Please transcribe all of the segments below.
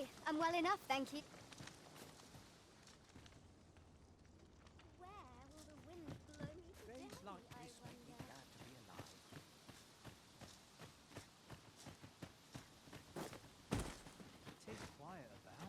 Aye, I'm well enough, thank you. Where will the wind blow me today, Days like I this make me wonder? glad to be alive. It is quiet about.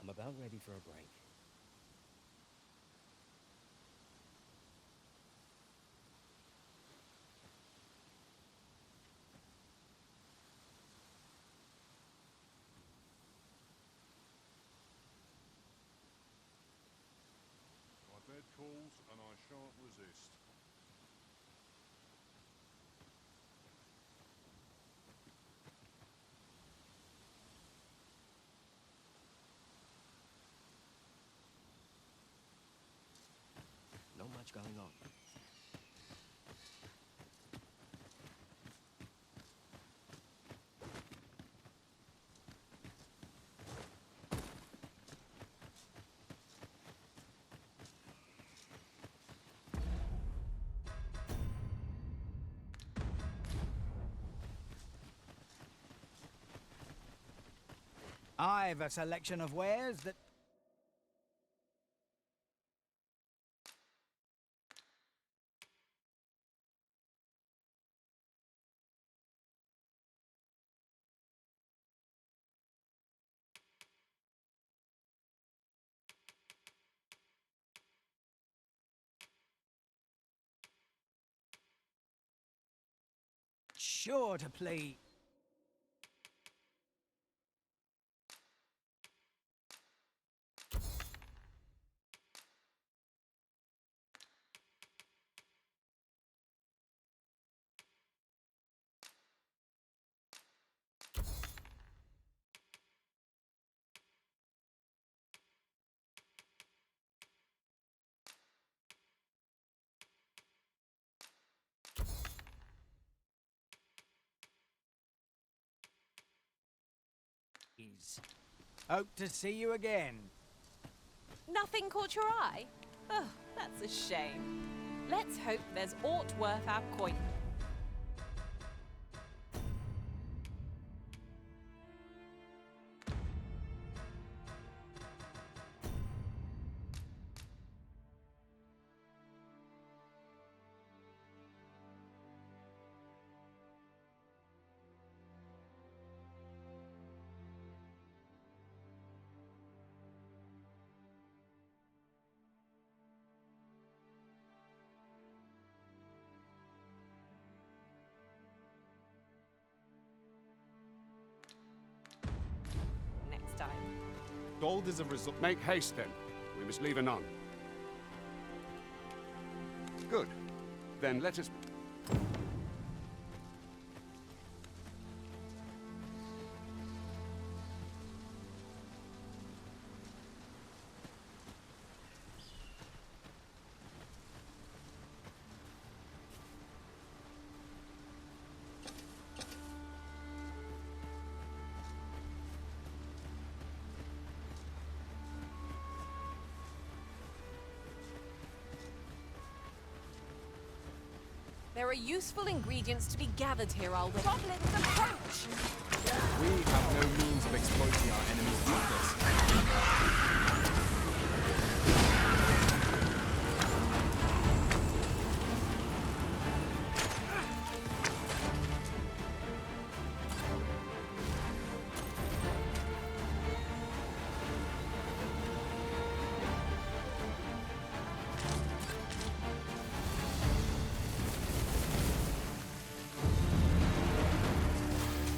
I'm about ready for a break. My bed calls, and I shan't resist. Not much going on. I've a selection of wares that... sure to please. Hope to see you again. Nothing caught your eye? Oh, that's a shame. Let's hope there's aught worth our coin. Next time. Gold is a result. Make haste then. We must leave anon. Good. Then let us... There are useful ingredients to be gathered here, Alwyn. Goblins approach! We have no means of exploiting our enemy's weakness.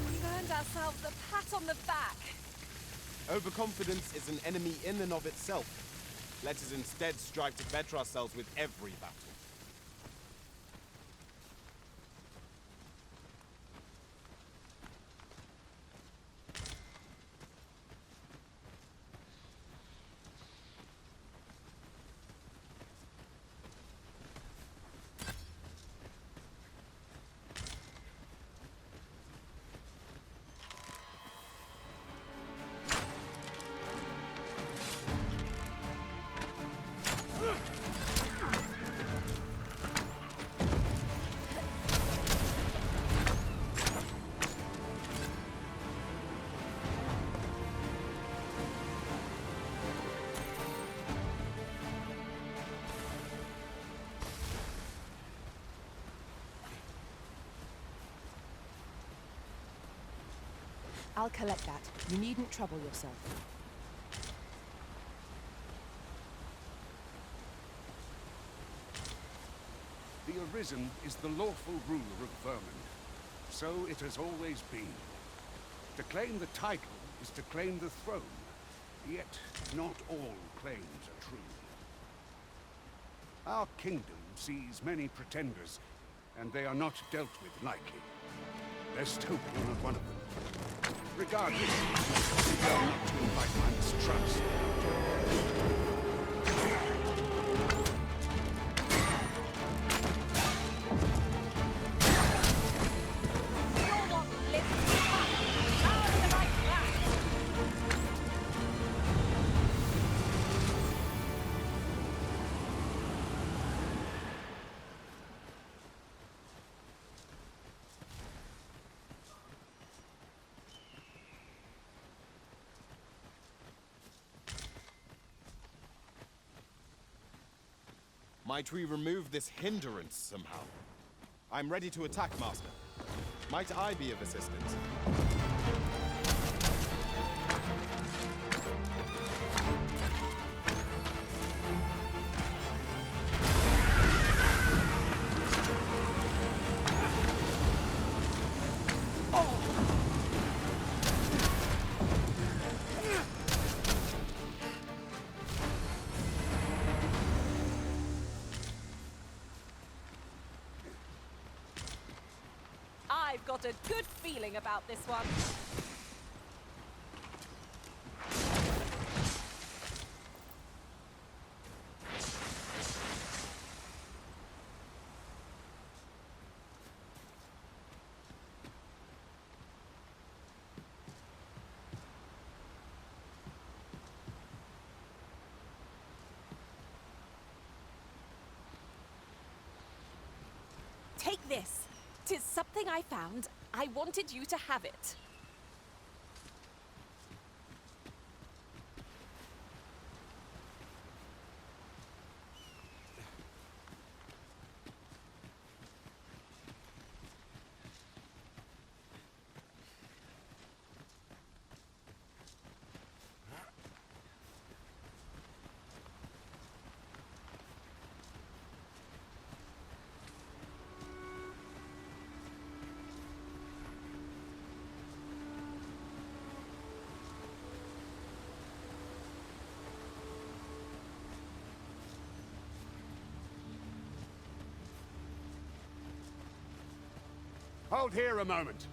We've earned ourselves a pat on the back. Overconfidence is an enemy in and of itself. Let us instead strive to better ourselves with every battle. I'll collect that. You needn't trouble yourself. The Arisen is the lawful ruler of Vermund. So it has always been. To claim the title is to claim the throne. Yet, not all claims are true. Our kingdom sees many pretenders, and they are not dealt with lightly. Best hope you're not one of them. Regardless, we are not to invite my mistrust. You're not living up. How do you like that? Might we remove this hindrance somehow? I'm ready to attack, Master. Might I be of assistance? I've got a good feeling about this one. Take this. 'Tis something I found. I wanted you to have it. Hold here a moment.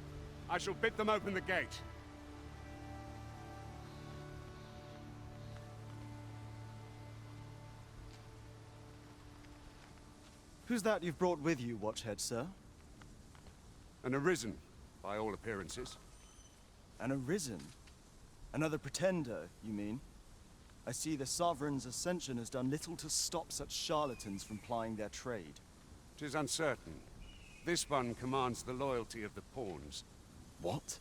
I shall bid them open the gate. Who's that you've brought with you, Watchhead, sir? An Arisen, by all appearances. An Arisen? Another pretender, you mean? I see the Sovereign's ascension has done little to stop such charlatans from plying their trade. 'Tis uncertain. This one commands the loyalty of the pawns. What?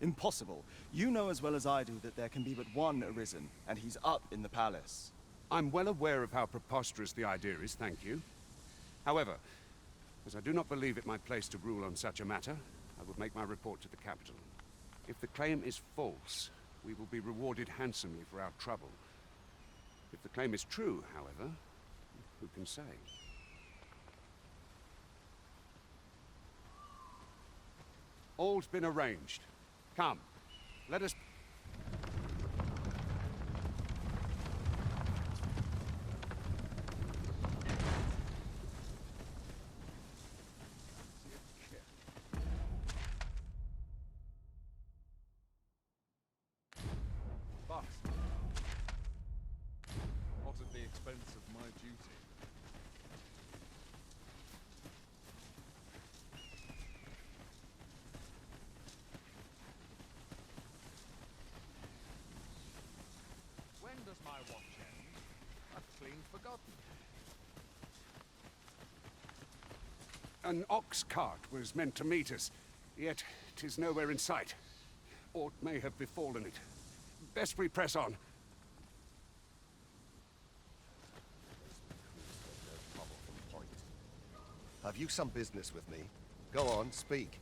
Impossible. You know as well as I do that there can be but one Arisen, and he's up in the palace. I'm well aware of how preposterous the idea is, thank you. However, as I do not believe it my place to rule on such a matter, I will make my report to the capital. If the claim is false, we will be rewarded handsomely for our trouble. If the claim is true, however, who can say? All's been arranged. Come, let us... But, not at the expense of my duty. When does my watch end? I've clean forgotten. An ox cart was meant to meet us, yet 'tis nowhere in sight. Aught may have befallen it. Best we press on. Have you some business with me? Go on, speak.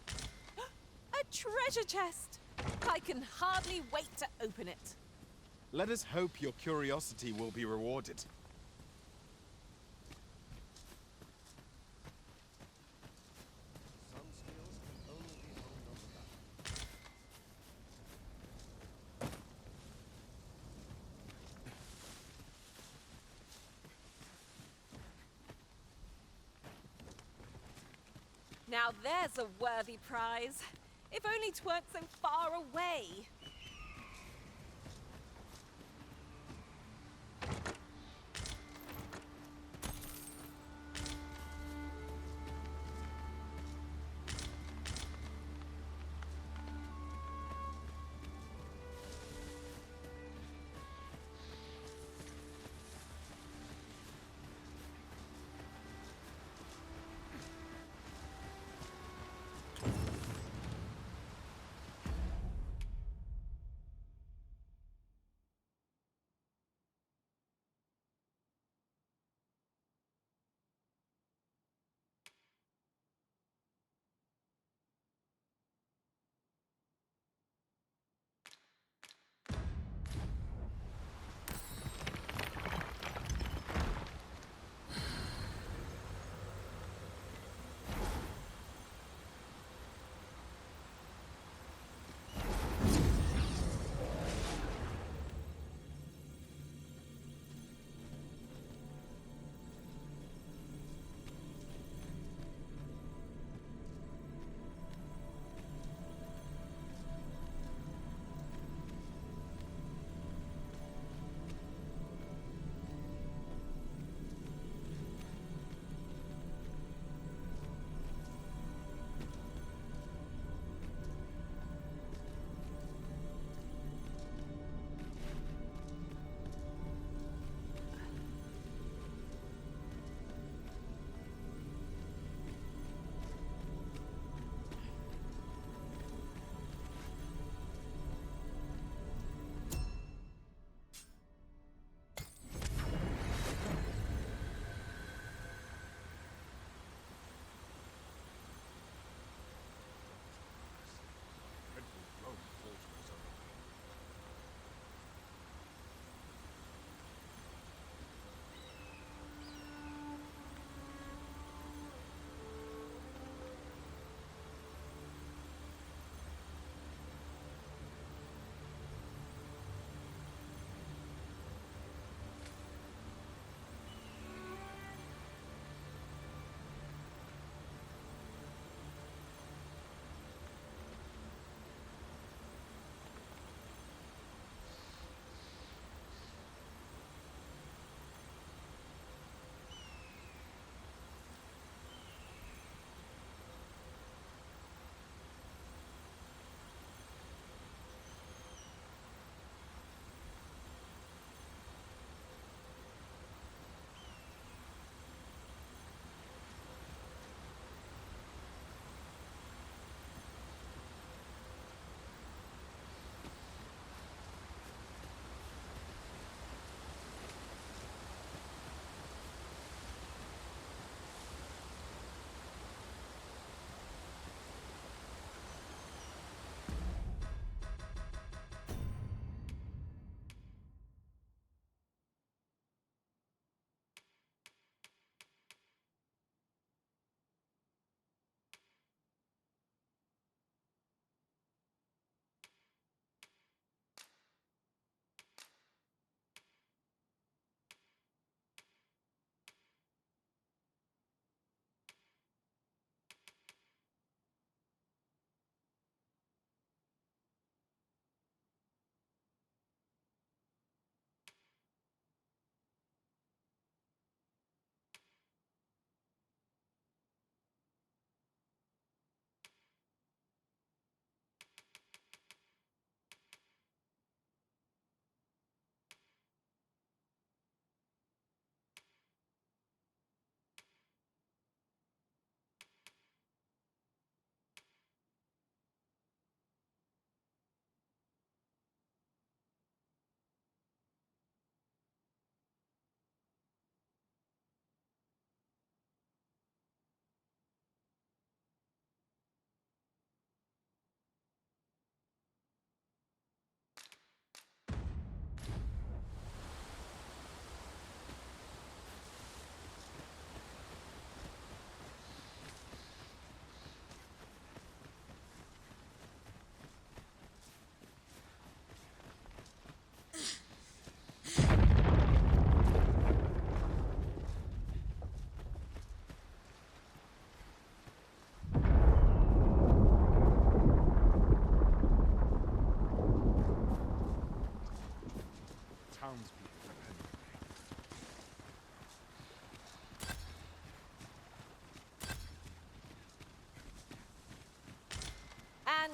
A treasure chest! I can hardly wait to open it. Let us hope your curiosity will be rewarded. Some skills can only be honed on the back. Now there's a worthy prize. If only 'tweren't so far away.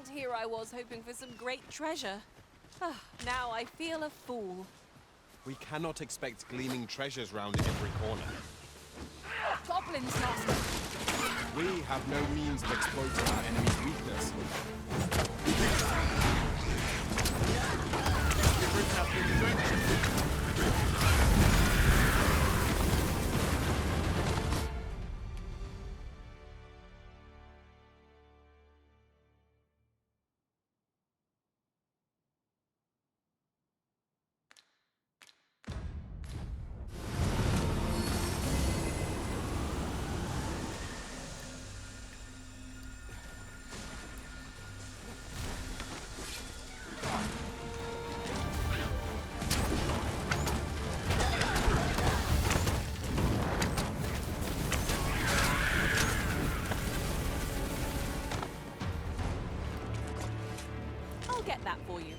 here I was hoping for some great treasure. Ah, now I feel a fool. We cannot expect gleaming treasures round every corner. Goblins, Master. We have no means of exploiting our enemy's weakness. I'll get that for you.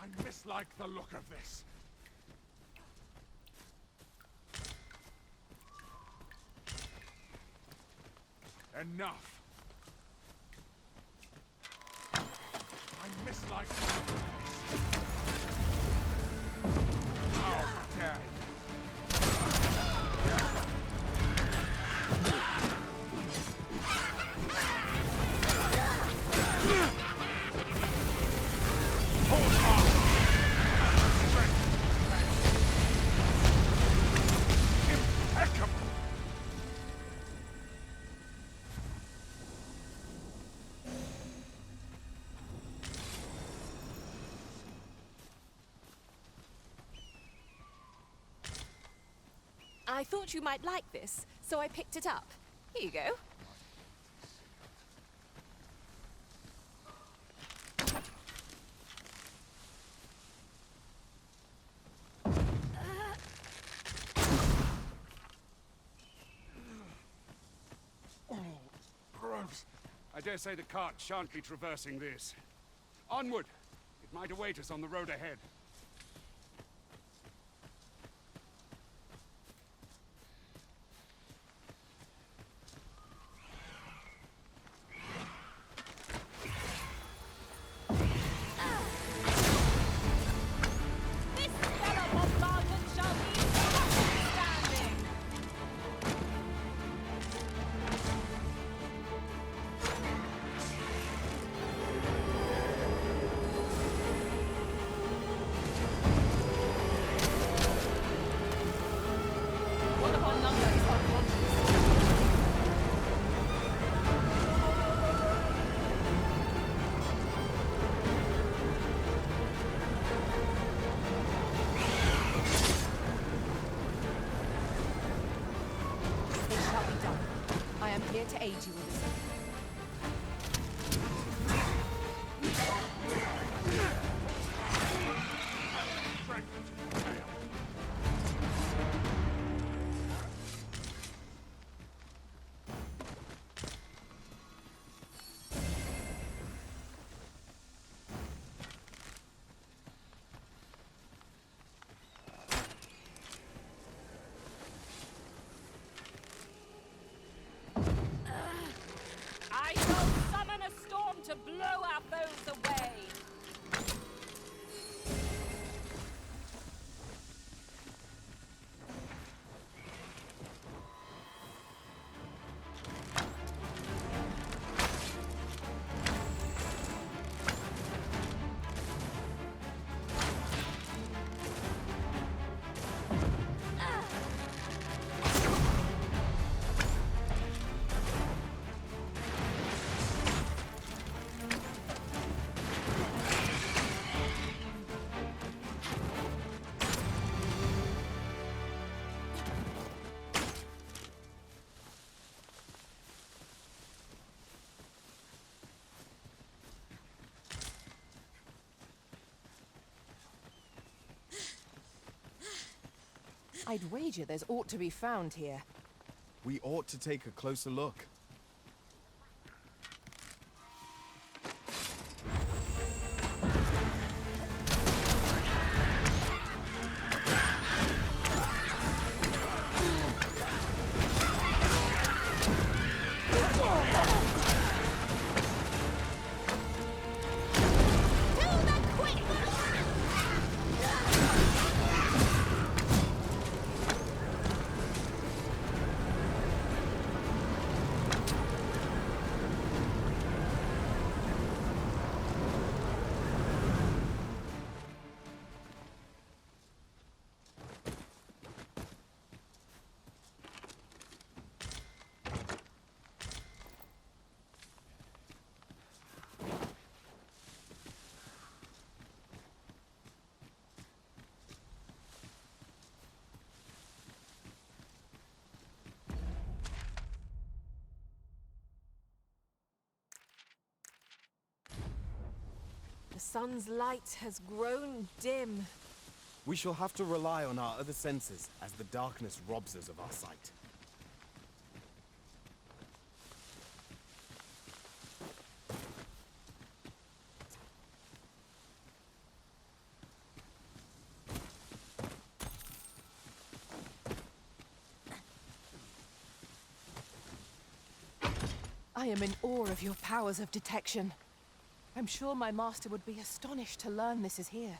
I mislike the look of this. Enough. I mislike the look of this. How dare you. Impeccable! I thought you might like this, so I picked it up. Here you go. Gross. I dare say the cart shan't be traversing this. Onward! It might await us on the road ahead. This stellar bombardment shall be standing. One of our number is unconscious. It shall be done. I am here to aid you in this. I shall summon a storm to blow our foes away. I'd wager there's aught to be found here. We ought to take a closer look. sun's light has grown dim. We shall have to rely on our other senses as the darkness robs us of our sight. I am in awe of your powers of detection. I'm sure my master would be astonished to learn this is here.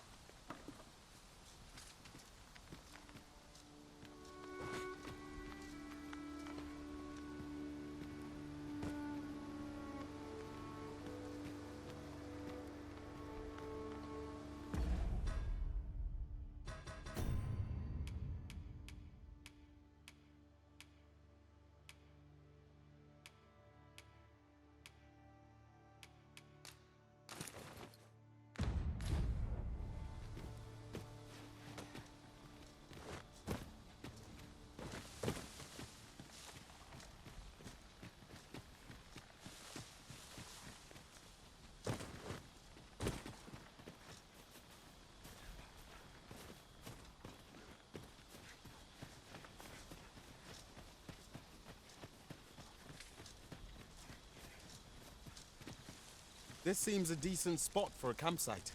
This seems a decent spot for a campsite.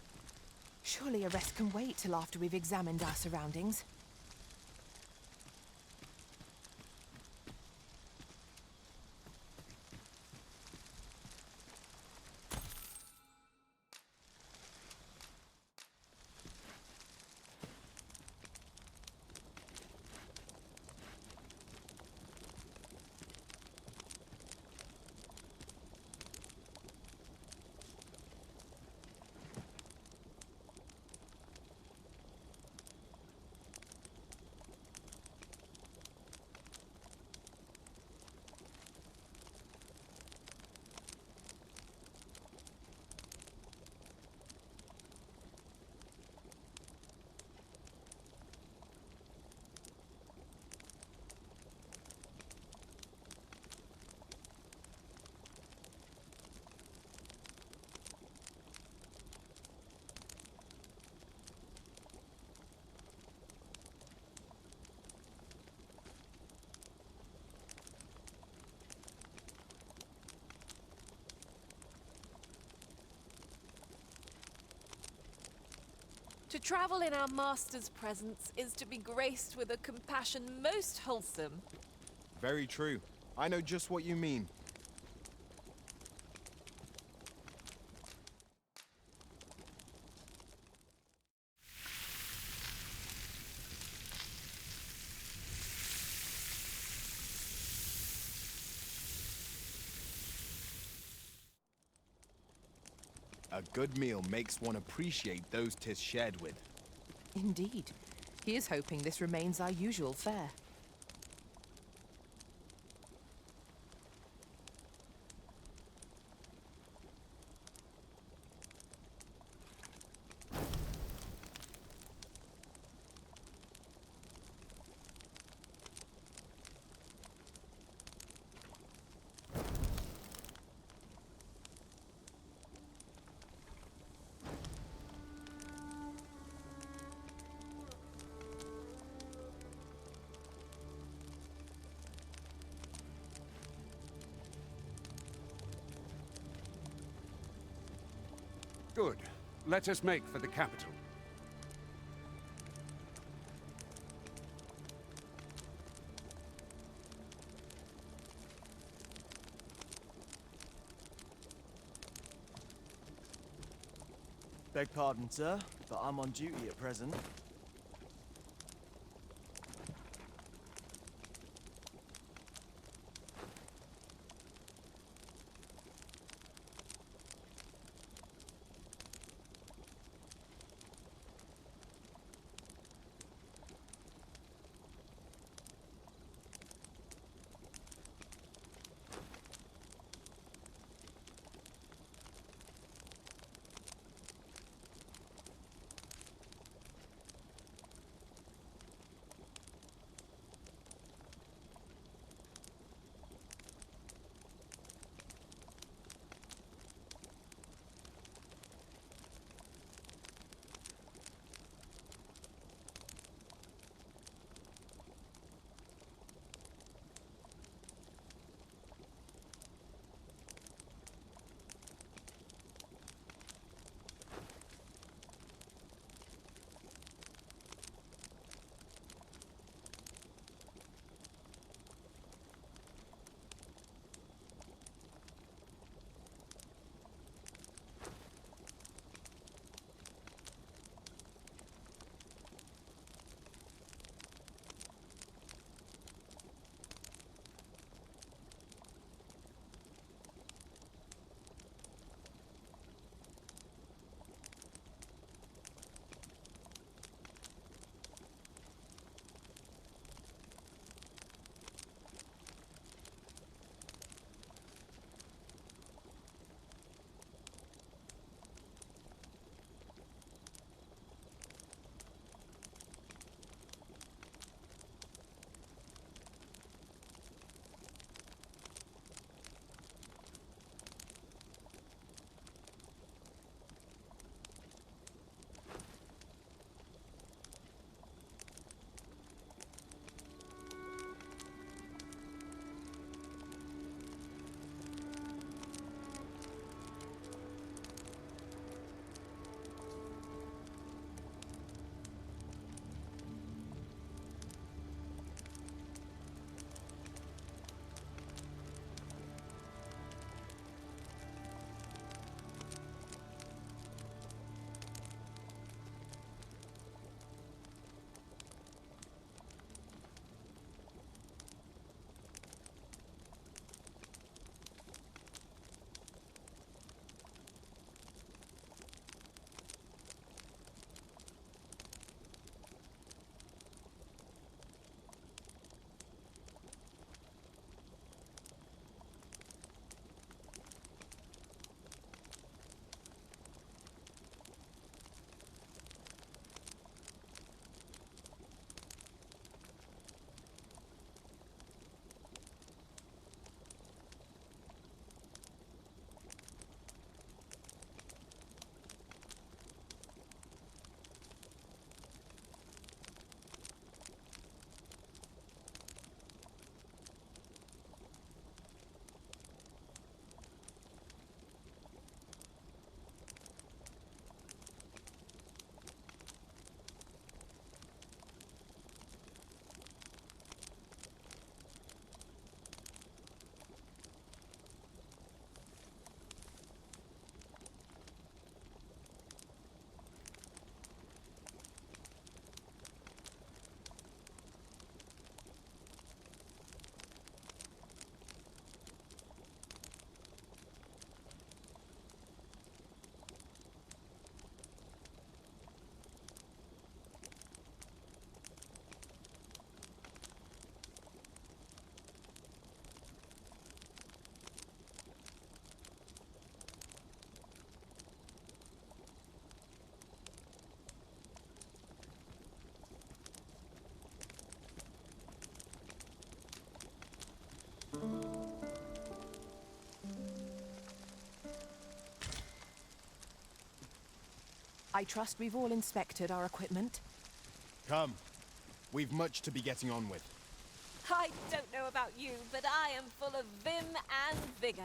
Surely a rest can wait till after we've examined our surroundings. To travel in our master's presence is to be graced with a compassion most wholesome. Very true. I know just what you mean. A good meal makes one appreciate those 'tis shared with. Indeed. He is hoping this remains our usual fare. Good. Let us make for the capital. Beg pardon, sir, but I'm on duty at present. I trust we've all inspected our equipment. Come. We've much to be getting on with. I don't know about you, but I am full of vim and vigor.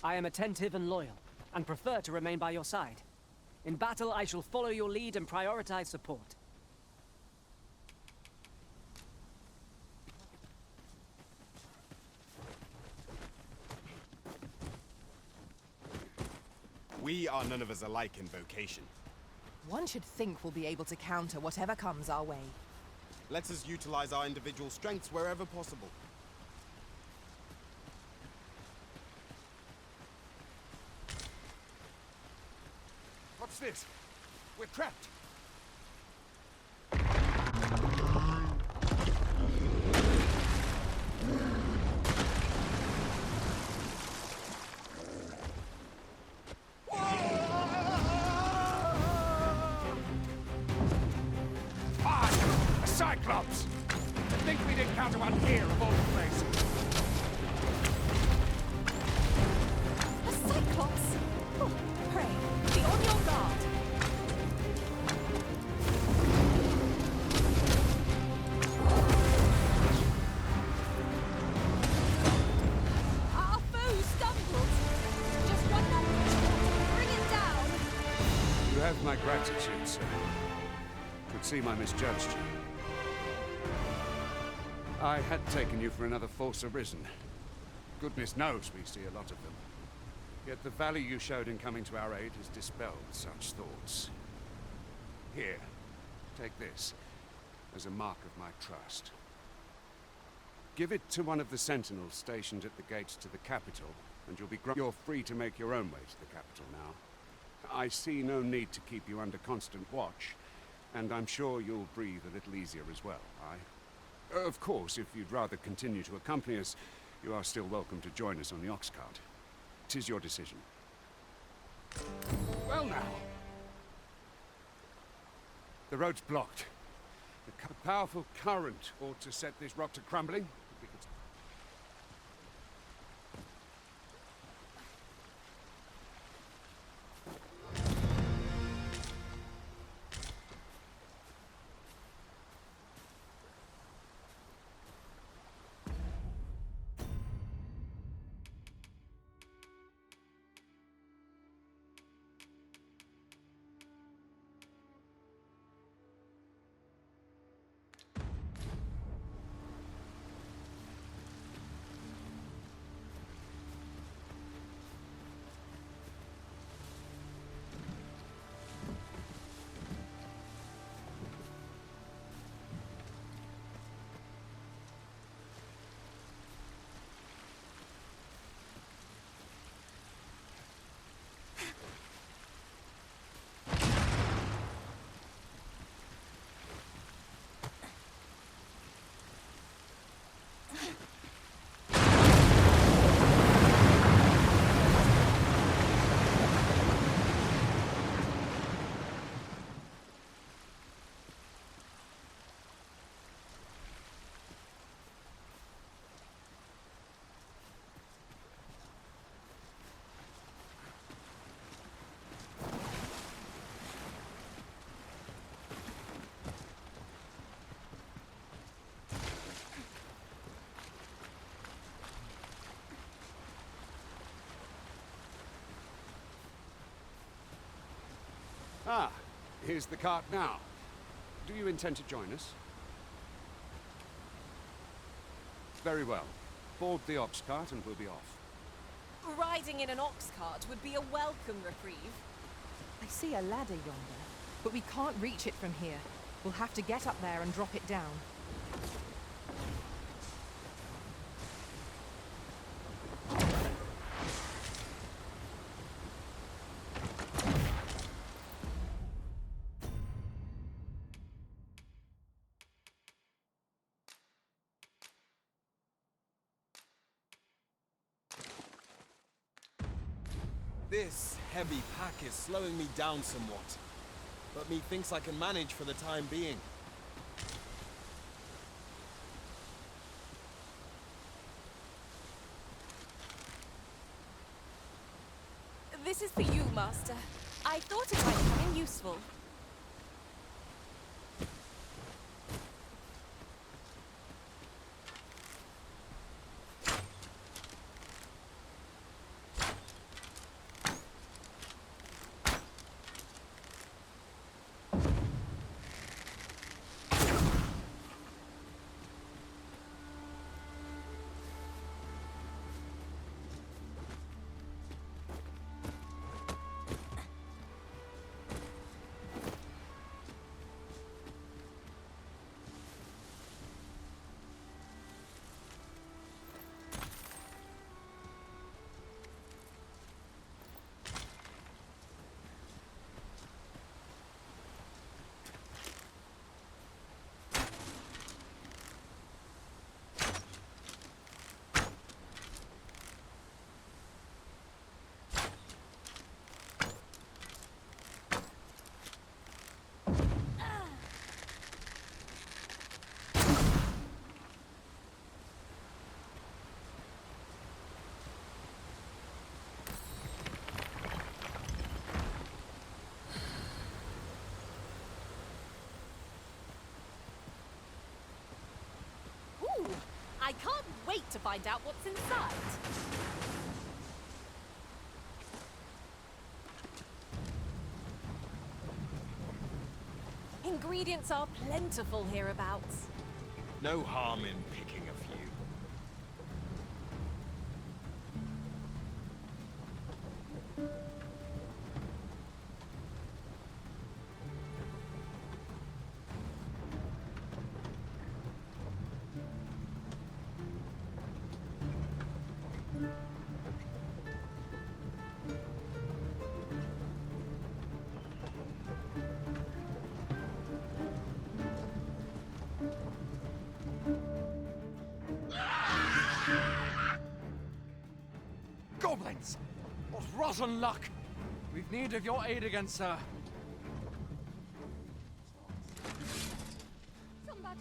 I am attentive and loyal, and prefer to remain by your side. In battle, I shall follow your lead and prioritize support. We are none of us alike in vocation. One should think we'll be able to counter whatever comes our way. Let us utilize our individual strengths wherever possible. What's this? We're trapped. A Cyclops! I think we'd encounter one here of all places. A Cyclops? Oh, pray, be on your guard. Our foe stumbled. Just one more. Bring it down. You have my gratitude, sir. Could see I misjudged you. I had taken you for another Force Arisen. Goodness knows we see a lot of them. Yet the value you showed in coming to our aid has dispelled such thoughts. Here, take this as a mark of my trust. Give it to one of the sentinels stationed at the gates to the capital, and you're free to make your own way to the capital now. I see no need to keep you under constant watch, and I'm sure you'll breathe a little easier as well, aye? Of course, if you'd rather continue to accompany us, you are still welcome to join us on the ox cart. 'Tis your decision. Well now. The road's blocked. The powerful current ought to set this rock to crumbling. We could... Here's the cart now. Do you intend to join us? Very well. Board the ox cart and we'll be off. Riding in an ox cart would be a welcome reprieve. I see a ladder yonder, but we can't reach it from here. We'll have to get up there and drop it down. This heavy pack is slowing me down somewhat, but methinks I can manage for the time being. This is for you, Master. I thought it might come in useful. I can't wait to find out what's inside. Ingredients are plentiful hereabouts. No harm in picking a few. Goblins! What rotten luck! We've need of your aid again, sir. Somebody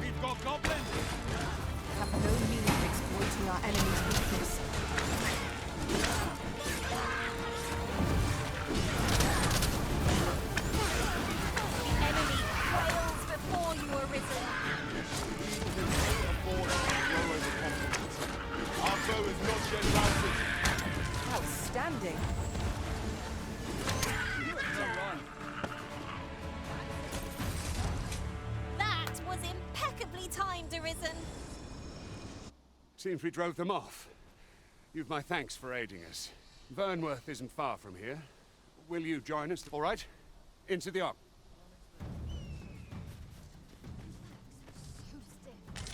We've got goblins! Have no means of exploiting our enemy's weakness. The enemy quails before you are risen. Our foe is not yet routed. Outstanding. That was impeccably timed, Arisen. Seems we drove them off. You've my thanks for aiding us. Vernworth isn't far from here. Will you join us? All right? Into the ark. so stiff.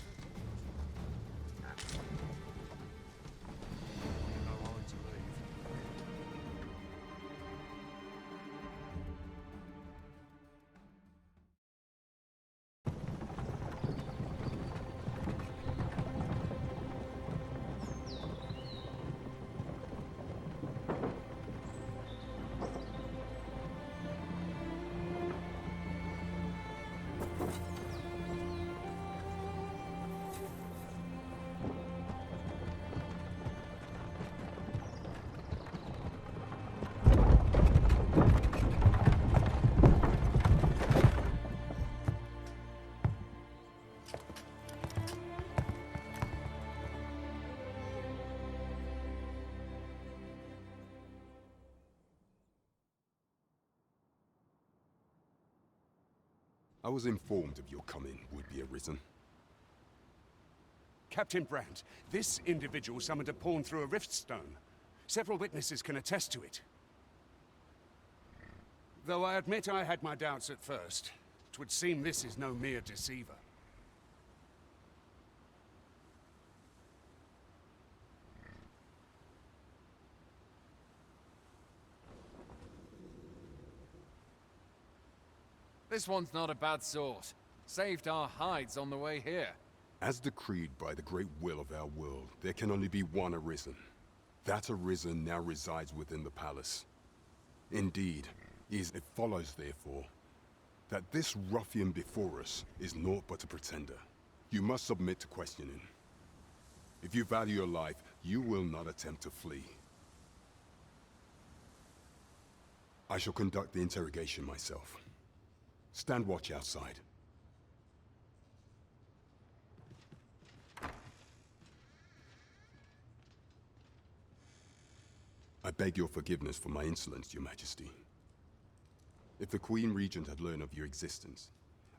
No time to leave. was informed of your coming, would-be Arisen. Captain Brandt, this individual summoned a pawn through a rift stone. Several witnesses can attest to it. Though I admit I had my doubts at first. 'Twould seem this is no mere deceiver. This one's not a bad sort. Saved our hides on the way here. As decreed by the great will of our world, there can only be one Arisen. That Arisen now resides within the palace. Indeed, it follows, therefore, that this ruffian before us is naught but a pretender. You must submit to questioning. If you value your life, you will not attempt to flee. I shall conduct the interrogation myself. Stand watch outside. I beg your forgiveness for my insolence, Your Majesty. If the Queen Regent had learned of your existence,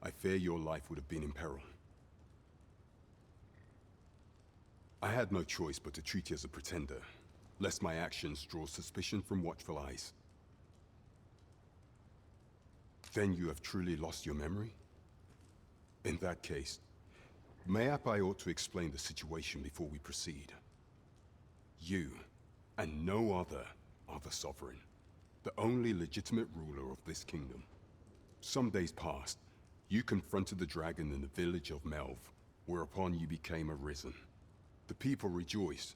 I fear your life would have been in peril. I had no choice but to treat you as a pretender, lest my actions draw suspicion from watchful eyes. Then you have truly lost your memory? In that case, mayhap I ought to explain the situation before we proceed. You, and no other, are the Sovereign, the only legitimate ruler of this kingdom. Some days past, you confronted the dragon in the village of Melv, whereupon you became Arisen. The people rejoiced,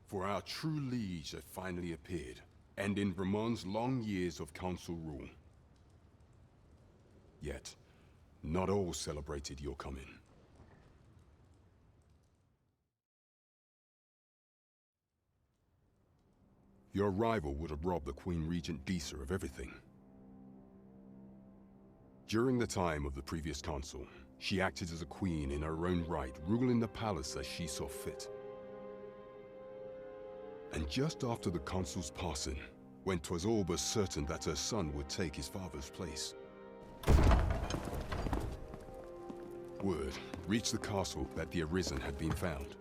for our true liege had finally appeared, ending Ramon's long years of council rule. Yet, not all celebrated your coming. Your arrival would have robbed the Queen Regent Disa of everything. During the time of the previous consul, she acted as a queen in her own right, ruling the palace as she saw fit. And just after the consul's passing, when 'twas all but certain that her son would take his father's place, word reached the castle that the Arisen had been found.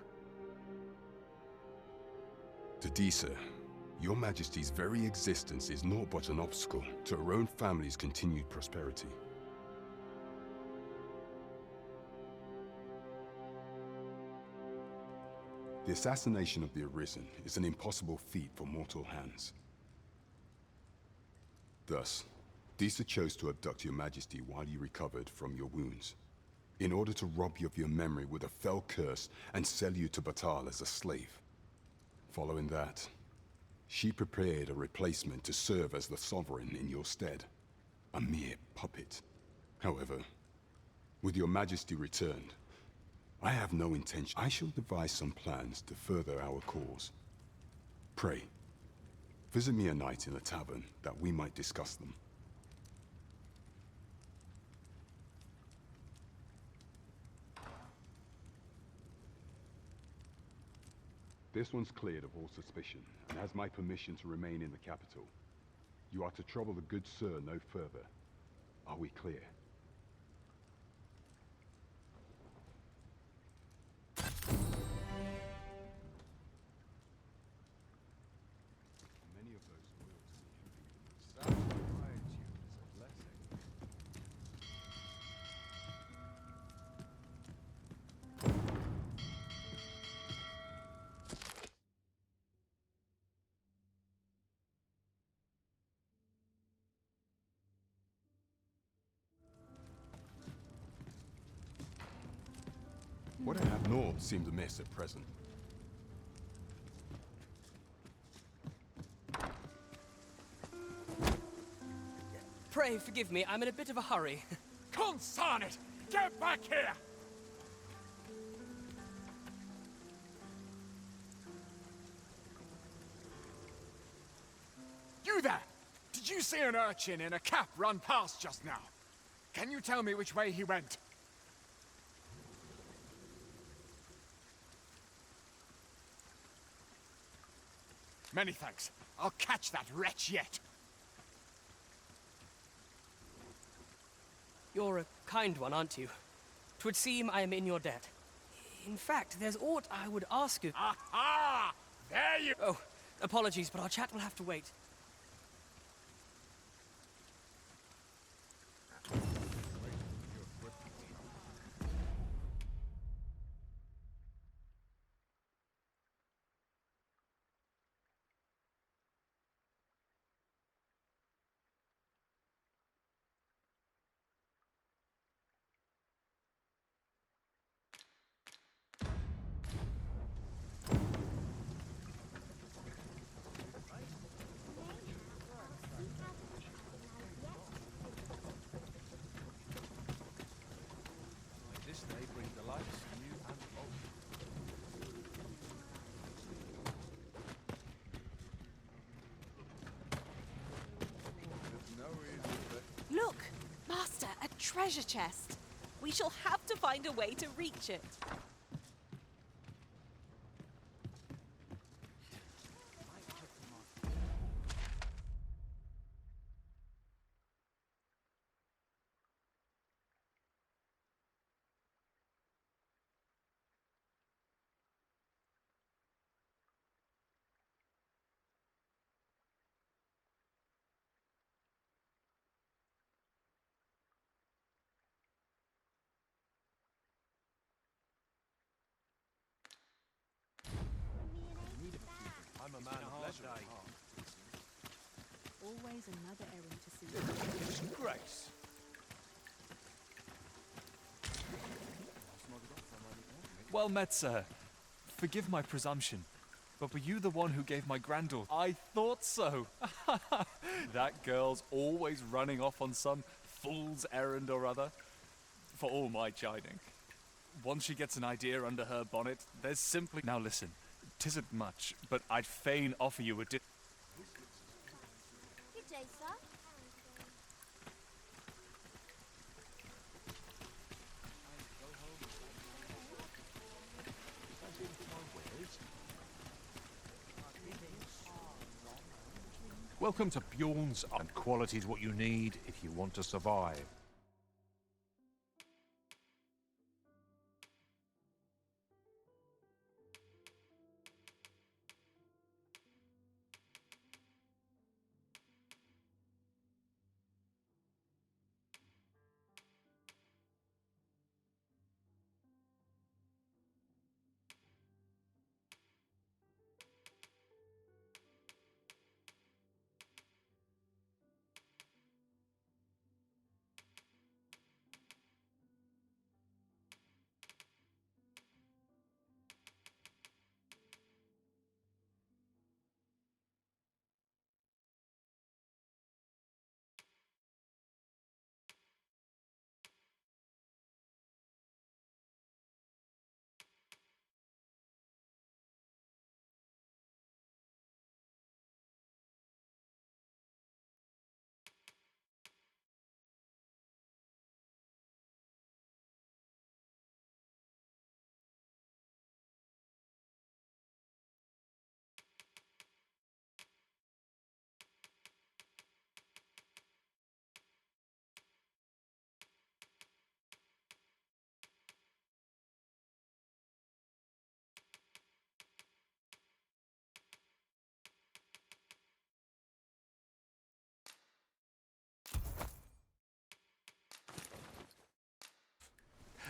To Disa, Your Majesty's very existence is naught but an obstacle to her own family's continued prosperity. The assassination of the Arisen is an impossible feat for mortal hands. Thus, Disa chose to abduct Your Majesty while you recovered from your wounds, in order to rob you of your memory with a fell curse and sell you to Batal as a slave. Following that, she prepared a replacement to serve as the Sovereign in your stead, a mere puppet. However, with Your Majesty returned, I have no intention. I shall devise some plans to further our cause. Pray, visit me a night in the tavern that we might discuss them. This one's cleared of all suspicion, and has my permission to remain in the capital. You are to trouble the good sir no further. Are we clear? Many of those will see him. Sound quietude is a blessing. What I have north seems amiss at present. Pray forgive me, I'm in a bit of a hurry. Consign it! Get back here! You there! Did you see an urchin in a cap run past just now? Can you tell me which way he went? Many thanks. I'll catch that wretch yet. You're a kind one, aren't you? 'Twould seem I am in your debt. In fact, there's aught I would ask of... Aha! There you... Oh, apologies, but our chat will have to wait. This day bring delights new and old. Look! Master, a treasure chest. We shall have to find a way to reach it. I'm a man of leisure at heart. Always another errand to see. Disgrace! Well met, sir. Forgive my presumption, but were you the one who gave my granddaughter? I thought so. That girl's always running off on some fool's errand or other, for all my chiding. Once she gets an idea under her bonnet, there's simply... Now listen, 'tisn't much, but I'd fain offer you a Good day, sir. Welcome to Bjorn's, and quality's what you need if you want to survive.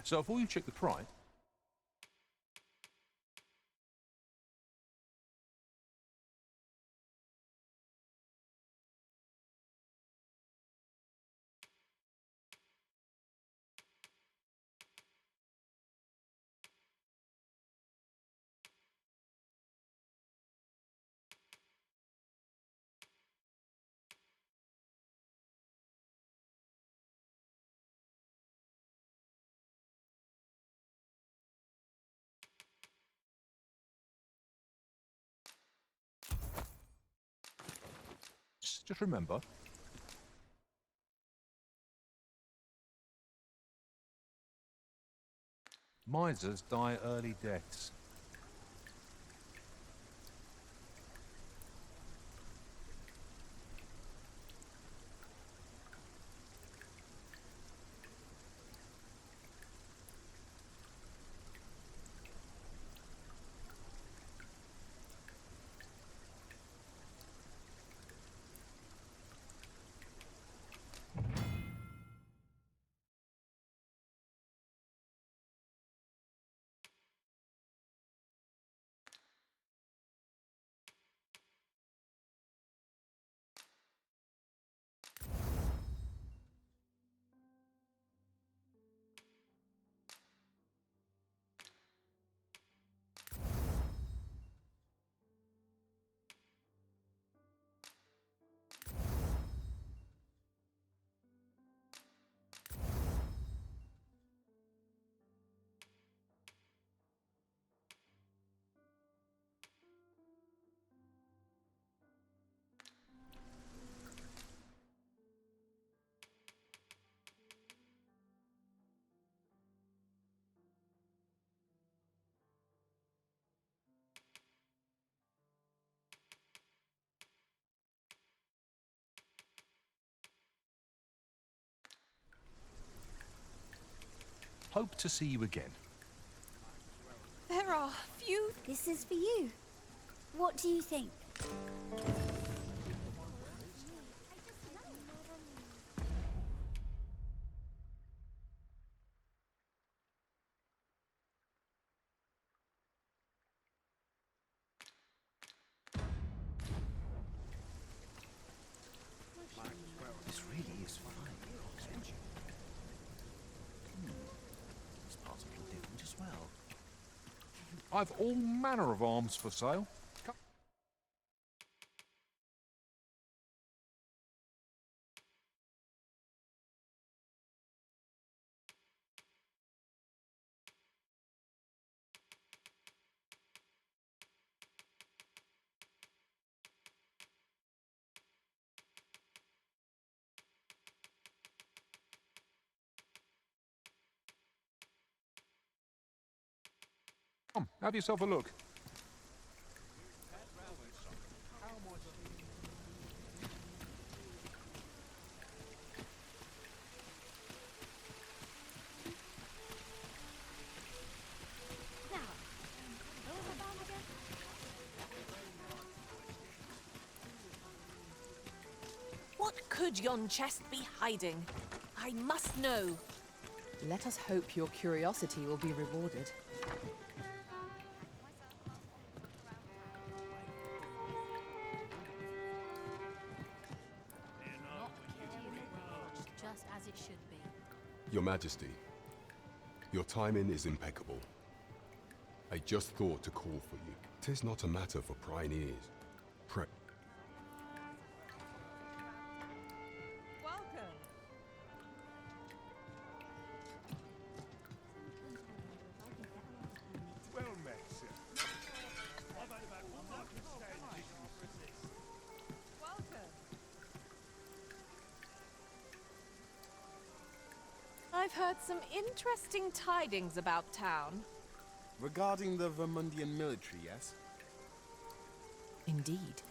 So before you check the price, just remember, misers die early deaths. Hope to see you again. There are few. This is for you. What do you think? This really is fine, isn't it? This part's a little different as well. I've all manner of arms for sale. Come, have yourself a look. What could yon chest be hiding? I must know. Let us hope your curiosity will be rewarded. Just as it should be. Your Majesty, your timing is impeccable. I just thought to call for you. 'Tis not a matter for prying ears. Welcome. Well met, sir. Welcome. I've heard some interesting tidings about town. Regarding the Vermundian military, yes? Indeed.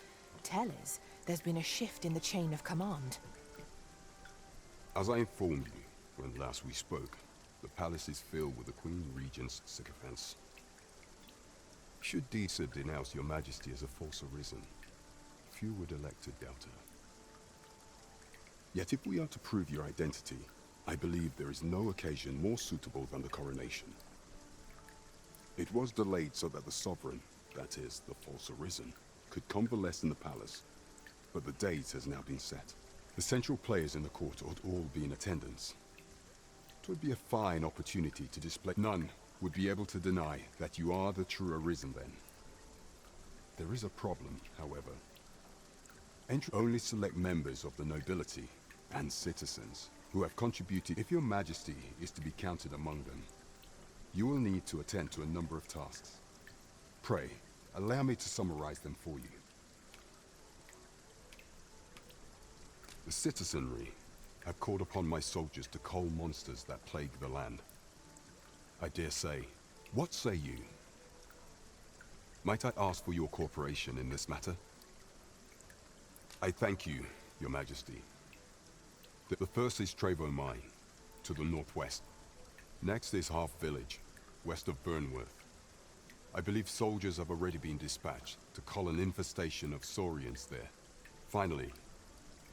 Tell us, there's been a shift in the chain of command. As I informed you when last we spoke, the palace is filled with the Queen Regent's sycophants. Should Disa denounce your Majesty as a false arisen, few would elect to doubt her. Yet if we are to prove your identity, I believe there is no occasion more suitable than the coronation. It was delayed so that the sovereign, that is, the false arisen, could convalesce in the palace, but the date has now been set. The central players in the court ought all be in attendance. It would be a fine opportunity to display. None would be able to deny that you are the true arisen then. There is a problem, however. Only select members of the nobility and citizens who have contributed. If your Majesty is to be counted among them, you will need to attend to a number of tasks. Pray, allow me to summarize them for you. The citizenry have called upon my soldiers to cull monsters that plague the land. I dare say, what say you? Might I ask for your cooperation in this matter? I thank you, your Majesty. The first is Trevo Mine, to the northwest. Next is Half Village, west of Burnworth. I believe soldiers have already been dispatched to cull an infestation of saurians there. Finally,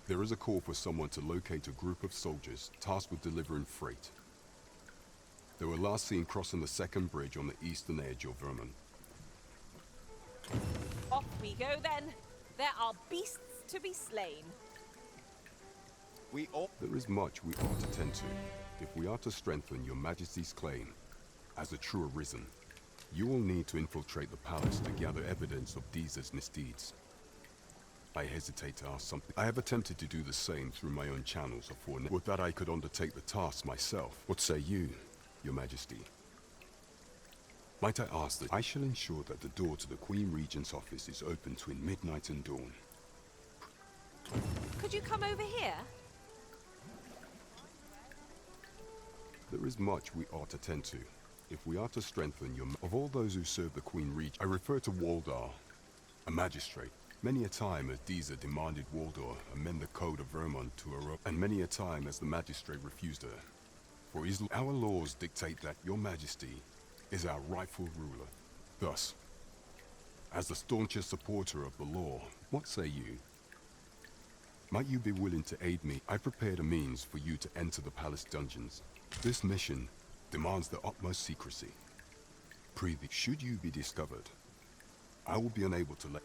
there is a call for someone to locate a group of soldiers tasked with delivering freight. They were last seen crossing the second bridge on the eastern edge of Vermund. Off we go then. There are beasts to be slain. There is much we ought to tend to if we are to strengthen your Majesty's claim as a true arisen. You will need to infiltrate the palace to gather evidence of Disa's misdeeds. I hesitate to ask something. I have attempted to do the same through my own channels before. Would that I could undertake the task myself. What say you, your Majesty? Might I ask that I shall ensure that the door to the Queen Regent's office is open between midnight and dawn. Could you come over here? There is much we ought to tend to if we are to strengthen your... Of all those who serve the Queen Regent, I refer to Waldar, a magistrate. Many a time as Disa demanded Waldar amend the code of Vermund to her, and many a time as the magistrate refused her. For our laws dictate that your majesty is our rightful ruler. Thus, as the staunchest supporter of the law, what say you? Might you be willing to aid me? I prepared a means for you to enter the palace dungeons. This mission demands the utmost secrecy. Prithee, should you be discovered, I will be unable to let...